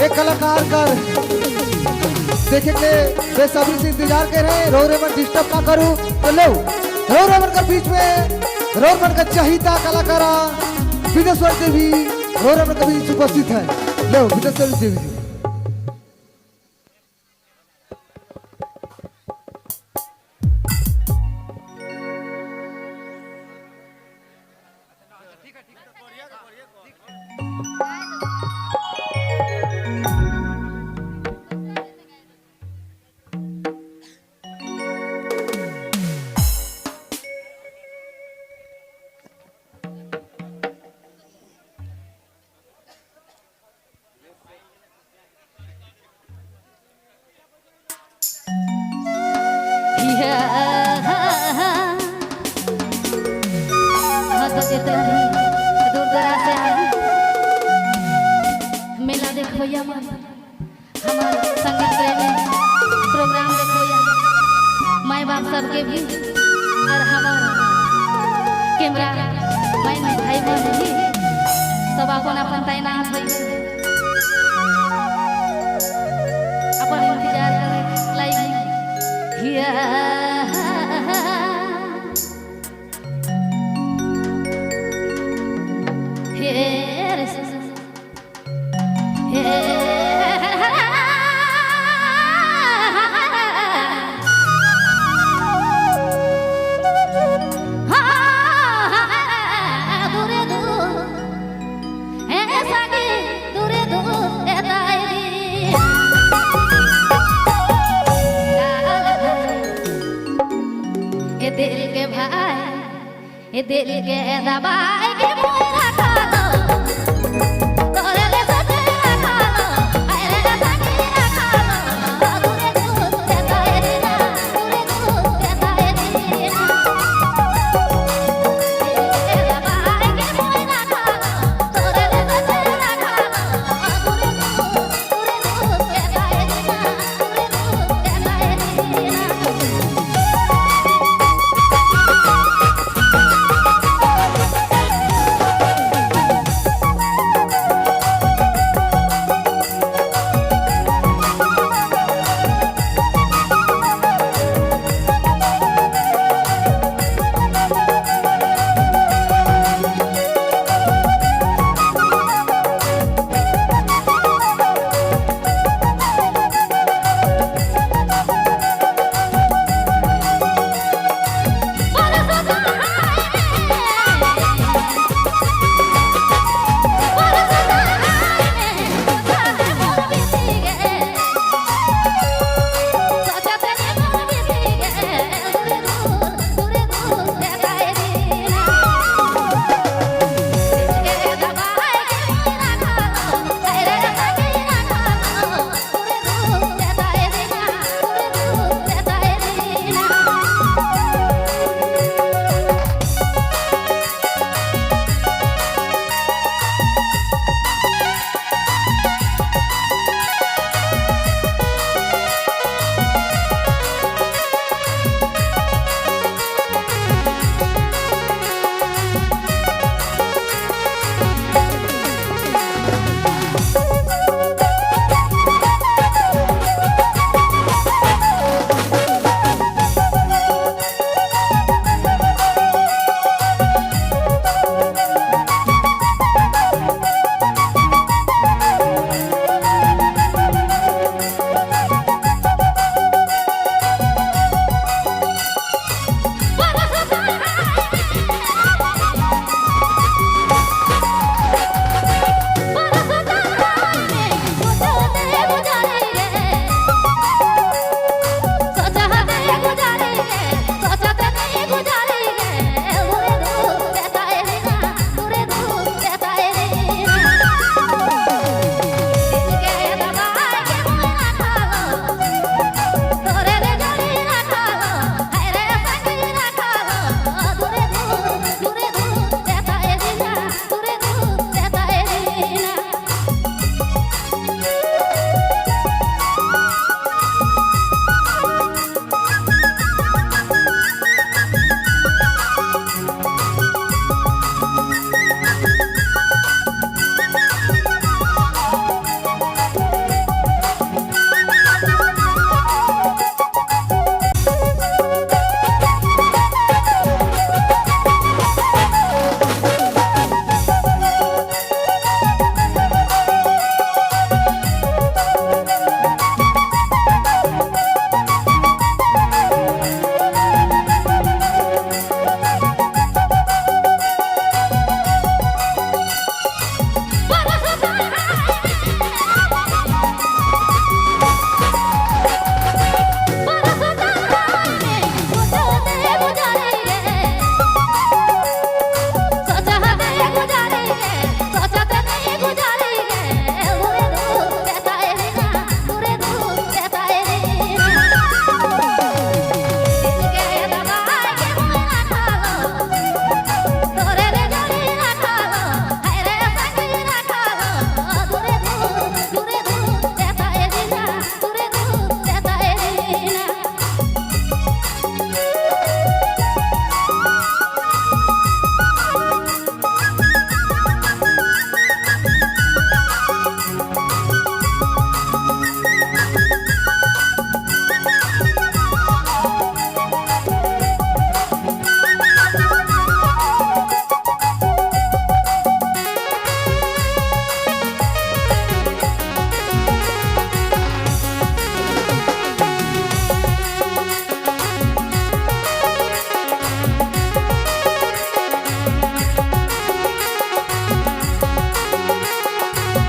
एक कलाकार कर देखे के बेसब्री से इंतजार कर रहे रो रे मन डिस्टर्ब ना करूं तो लो रो रे मन का बीच में रो मन का चाहिता कलाकार विदेश्वर देवी रो रे मन का बीच उपस्थित है लो विदेश्वर देवी जी दूर दराज से मेला देखो या हमारे संगीत प्रेमी प्रोग्राम देखो या माई बाप सबके भी और हमारा कैमरा माई भाई बहन भी सब अपन अपन तैनात हो अपन इंतजार करे लाइक हिया दिल के भाई दिल के दबाई के मोरा खालो तोरे ले सतेरा खालो अरे रे सतेरा खालो दूरे दूर के ताएरीना दूरे दूर के ताएरीना दिल के दबाई के मोरा खालो तोरे ले सतेरा खालो दूरे दूर के ताएरीना दूरे दूर के ताएरीना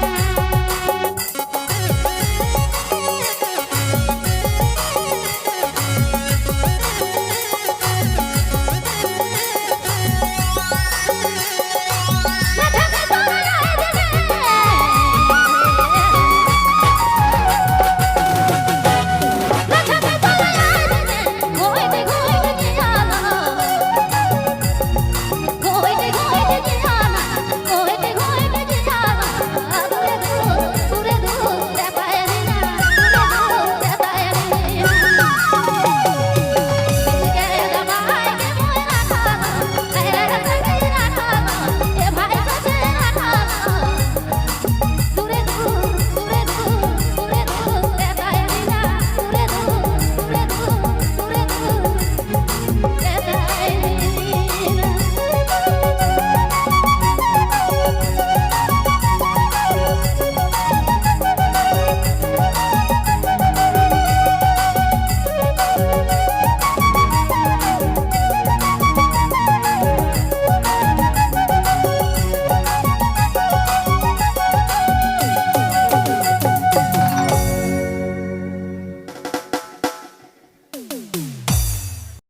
रे